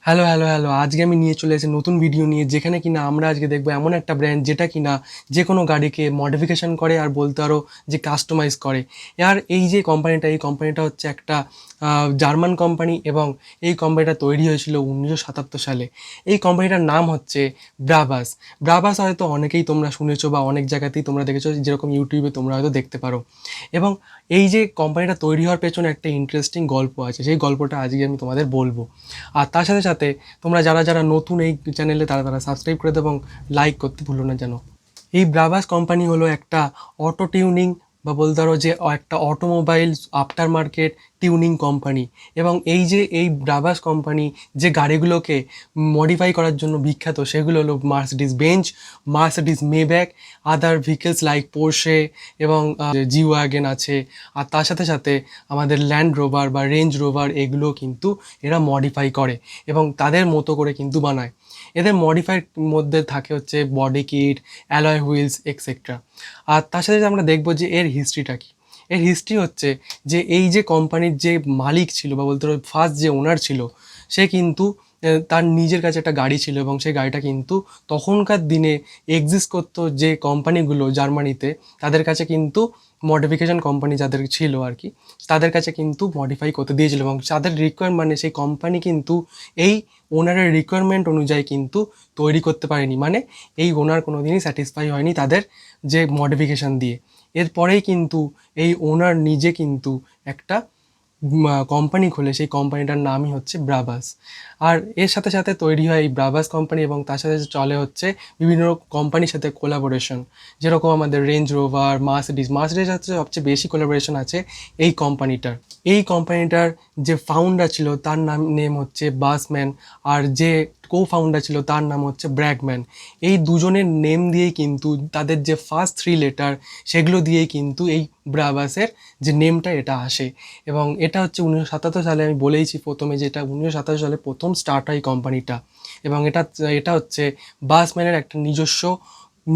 Hello, hello, hello. আজকে আমি নিয়ে চলে এসেছি নতুন ভিডিও নিয়ে, যেখানে কিনা আমরা আজকে দেখবো এমন একটা ব্র্যান্ড যেটা কিনা যেকোনো গাড়িকে মডিফিকেশন করে আর বলতে পারো যে কাস্টমাইজ করে। আর এই কোম্পানিটা হচ্ছে একটা জার্মান কোম্পানি, এবং এই কোম্পানিটা তৈরি হয়েছিল 1977 সালে। এই কোম্পানিটার নাম হচ্ছে ব্রাভাস। ব্রাভাস হয়তো অনেকেই তোমরা শুনেছো বা অনেক জায়গাতেই তোমরা দেখেছো, যেরকম ইউটিউবে তোমরা হয়তো দেখতে পারো। এবং এই যে কোম্পানিটা তৈরি হওয়ার পেছনে একটা ইন্টারেস্টিং গল্প আছে, সেই গল্পটা আজকে আমি তোমাদের বলবো। আর তার সাথে সাথে তোমরা যারা যারা নতুন এই চ্যানেলে, তারা তারা সাবস্ক্রাইব করে দেবো এবং লাইক করতে ভুলো না যেন। এই ব্রাভাস কোম্পানি হলো একটা অটো টিউনিং বা বলতে পারো যে একটা automobile after market tuning company. এবং এই ব্রাভাস কোম্পানি যে গাড়িগুলোকে মডিফাই করার জন্য বিখ্যাত, সেগুলো হলো মার্সিডিজ বেঞ্জ, মার্সিডিজ মেব্যাক, আদার ভেহিকলস লাইক পোর্শে, এবং জি ওয়াগন আছে। আর তার সাথে সাথে আমাদের ল্যান্ড রোভার বা রেঞ্জ রোভার, এগুলো কিন্তু এরা মডিফাই করে এবং তাদের মতো করে কিন্তু বানায়। এদের মডিফাইড মধ্যে থাকে হচ্ছে body kit, alloy wheels etcetera. আর তার সাথে আমরা দেখবো যে এর হিস্ট্রিটা কী। এর হিস্ট্রি হচ্ছে যে এই যে কোম্পানির যে মালিক ছিল বা বলতে পারো ফার্স্ট যে ওনার ছিল, সে কিন্তু তার নিজের কাছে একটা গাড়ি ছিল, এবং সেই গাড়িটা কিন্তু তখনকার দিনে এক্সিস্ট করতো যে কোম্পানিগুলো জার্মানিতে, তাদের কাছে কিন্তু মডিফিকেশন কোম্পানি যাদের ছিল আর কি, তাদের কাছে কিন্তু মডিফাই করতে দিয়েছিল। এবং তাদের মানে সেই কোম্পানি কিন্তু এই ওনারের রিকোয়ারমেন্ট অনুযায়ী কিন্তু তৈরি করতে পারেনি, মানে এই ওনার কোনো দিনই স্যাটিসফাই হয়নি তাদের যে মডিফিকেশান দিয়ে। এরপরেই কিন্তু এই ওনার নিজে কিন্তু একটা কোম্পানি খোলে, সেই কোম্পানিটার নামই হচ্ছে ব্রাভাস। আর এর সাথে সাথে তৈরি হয় এই ব্রাভাস কোম্পানি, এবং তার সাথে চলে হচ্ছে বিভিন্ন কোম্পানির সাথে কোলাবোরেশন, যেরকম আমাদের রেঞ্জ রোভার, মার্সিডিজ হচ্ছে সবচেয়ে বেশি কোলাবোরেশন আছে এই কোম্পানিটার। এই কোম্পানিটার যে ফাউন্ডার ছিল তার নেম হচ্ছে বাসম্যান, আর যে ফাউন্ডার ছিল তার নাম হচ্ছে ব্র্যাগম্যান। এই দুজনের নেম দিয়েই কিন্তু, তাদের যে ফার্স্ট 3 লেটার, সেগুলো দিয়েই কিন্তু এই ব্রাভাসের যে নেমটা এটা আসে। এবং এটা হচ্ছে 1977 সালে, আমি বলেইছি প্রথমে যে এটা 1977 সালে প্রথম স্টার্ট হয় কোম্পানিটা। এবং এটা এটা হচ্ছে বাসম্যানের একটা নিজস্ব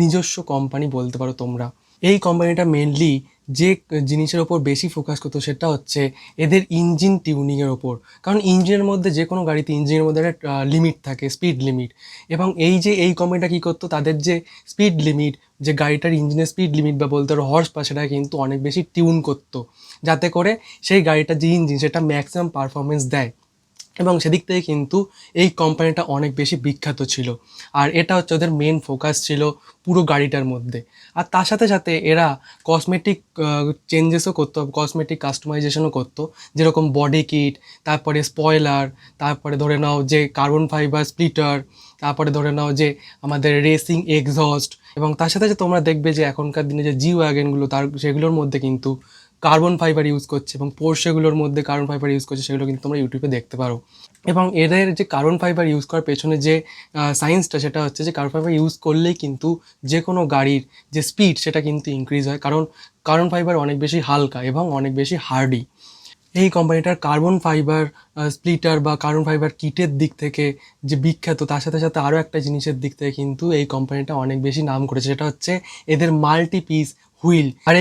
নিজস্ব কোম্পানি বলতে পারো তোমরা। এই কোম্পানিটা মেনলি যে জিনিসের ওপর বেশি ফোকাস করতো, সেটা হচ্ছে এদের ইঞ্জিন টিউনিংয়ের ওপর। কারণ ইঞ্জিনের মধ্যে, যে কোনো গাড়িতে ইঞ্জিনের মধ্যে একটা লিমিট থাকে, স্পিড লিমিট। এবং এই কোম্পানিটা কী করতো, তাদের যে স্পিড লিমিট, যে গাড়িটার ইঞ্জিনের স্পিড লিমিট বা বলতে পারো হর্স পাওয়ার, সেটা কিন্তু অনেক বেশি টিউন করতো, যাতে করে সেই গাড়িটার যে ইঞ্জিন, সেটা ম্যাক্সিমাম পারফরমেন্স দেয়। এবং সেদিক থেকে কিন্তু এই কোম্পানিটা অনেক বেশি বিখ্যাত ছিল। আর এটা হচ্ছে ওদের মেন ফোকাস ছিল পুরো গাড়িটার মধ্যে। আর তার সাথে সাথে এরা কসমেটিক চেঞ্জেসও করতো, কসমেটিক কাস্টমাইজেশনও করতো, যেরকম বডি কিট, তারপরে স্পয়লার, তারপরে ধরে নাও যে কার্বন ফাইবার স্প্লিটার, তারপরে ধরে নাও যে আমাদের রেসিং এক্সহস্ট। এবং তার সাথে সাথে তোমরা দেখবে যে এখনকার দিনে যে জি ওয়াগনগুলো, সেগুলোর মধ্যে কিন্তু কার্বন ফাইবার ইউজ করছে, এবং পোর্শেগুলোর মধ্যে কার্বন ফাইবার ইউজ করছে, সেগুলো কিন্তু তোমরা ইউটিউবে দেখতে পারো। এবং এদের যে কার্বন ফাইবার ইউজ করার পেছনে যে সায়েন্সটা, সেটা হচ্ছে যে কার্বন ফাইবার ইউজ করলেই কিন্তু যে কোনো গাড়ির যে স্পিড, সেটা কিন্তু ইনক্রিজ হয়, কারণ কার্বন ফাইবার অনেক বেশি হালকা এবং অনেক বেশি হার্ডি। এই কোম্পানিটার কার্বন ফাইবার স্প্লিটার বা কার্বন ফাইবার কিটের দিক থেকে যে বিখ্যাত, তার সাথে সাথে আরও একটা জিনিসের দিক থেকে কিন্তু এই কোম্পানিটা অনেক বেশি নাম করেছে, সেটা হচ্ছে এদের মাল্টি পিস হুইল। আর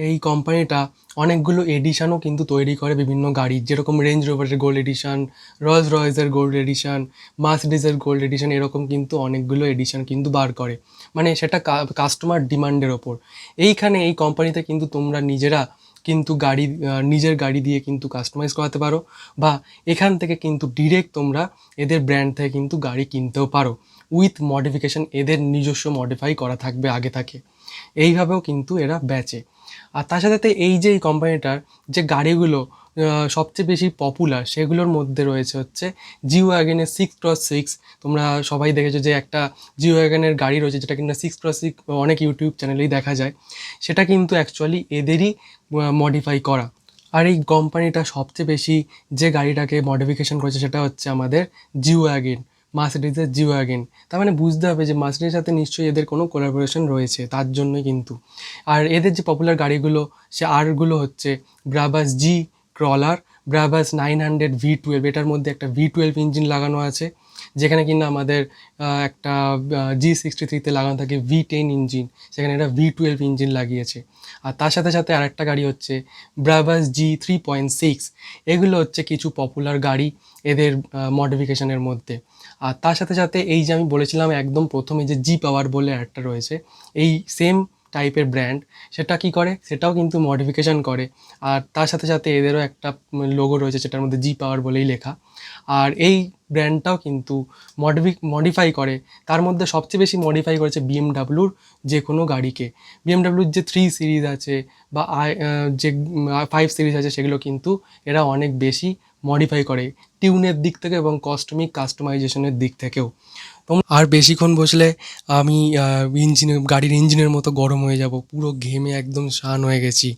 এই কোম্পানিটা অনেকগুলো এডিশনও কিন্তু তৈরি করে বিভিন্ন গাড়ির, যেরকম রেঞ্জ রোভারের গোল্ড এডিশন, রয়েলস রয়েসের গোল্ড এডিশন, মার্সিডিজের গোল্ড এডিশন, এরকম কিন্তু অনেকগুলো এডিশন কিন্তু বার করে। মানে সেটা কাস্টমার ডিমান্ডের ওপর। এইখানে এই কোম্পানিতে কিন্তু তোমরা নিজেরা কিন্তু নিজের গাড়ি দিয়ে কিন্তু কাস্টমাইজ করাতে পারো, বা এখান থেকে কিন্তু ডিরেক্ট তোমরা এদের ব্র্যান্ড থেকে কিন্তু গাড়ি কিনতেও পারো উইথ মডিফিকেশান, এদের নিজস্ব মডিফাই করা থাকবে আগে থাকে। এইভাবেও কিন্তু এরা বেচে। আর তার সাথে সাথে এই কোম্পানিটার যে গাড়িগুলো সবচেয়ে বেশি পপুলার, সেগুলোর মধ্যে রয়েছে হচ্ছে জি ওয়াগনের 6x6। তোমরা সবাই দেখেছো যে একটা জি ওয়াগনের গাড়ি রয়েছে, যেটা কিন্তু 6x6 অনেক ইউটিউব চ্যানেলেই দেখা যায়। সেটা কিন্তু অ্যাকচুয়ালি এদেরই মডিফাই করা। আর এই কোম্পানিটা সবচেয়ে বেশি যে গাড়িটাকে মডিফিকেশন করেছে, সেটা হচ্ছে আমাদের জি ওয়াগন, মার্সিডিজের জি ওয়াগন। তার মানে বুঝতে হবে যে মার্সিডিজের সাথে নিশ্চয়ই এদের কোনো কোলাবোরেশন রয়েছে, তার জন্যই কিন্তু। আর এদের যে পপুলার গাড়িগুলো, সে আরগুলো হচ্ছে ব্রাভাস জি ক্রলার, ব্রাভাস 900 V12, এটার মধ্যে একটা V12 ইঞ্জিন লাগানো আছে। যেখানে কিনা আমাদের একটা G63-তে লাগানো থাকে V10 ইঞ্জিন, সেখানে এটা V12 ইঞ্জিন লাগিয়েছে। আর তার সাথে সাথে আরেকটা গাড়ি হচ্ছে ব্রাভাস G3.6। এগুলো হচ্ছে কিছু পপুলার গাড়ি এদের মডিফিকেশনের মধ্যে। আর তার সাথে সাথে এই যে আমি বলেছিলাম একদম প্রথমে যে জি পাওয়ার বলে একটা রয়েছে, এই সেম টাইপের ব্র্যান্ড, সেটা কি করে, সেটাও কিন্তু মডিফিকেশন করে। আর তার সাথে সাথে এদেরও একটা লোগো রয়েছে যেটার মধ্যে জি পাওয়ার বলেই লেখা। আর এই ব্র্যান্ডটাও কিন্তু মডিফাই করে। তার মধ্যে সবচেয়ে বেশি মডিফাই করেছে বিএমডাব্লিউর যে কোনো গাড়িকে। বিএমডাব্লিউর যে 3 সিরিজ আছে বা যে 5 সিরিজ আছে, সেগুলো কিন্তু এরা অনেক বেশি মডিফাই করে টিউনের দিক থেকে এবং কাস্টমাইজেশনের দিক থেকেও। আর বেশিক্ষণ বসলে আমি গাড়ির ইঞ্জিনের মতো গরম হয়ে যাব, পুরো ঘেমে একদম শান হয়ে গেছি।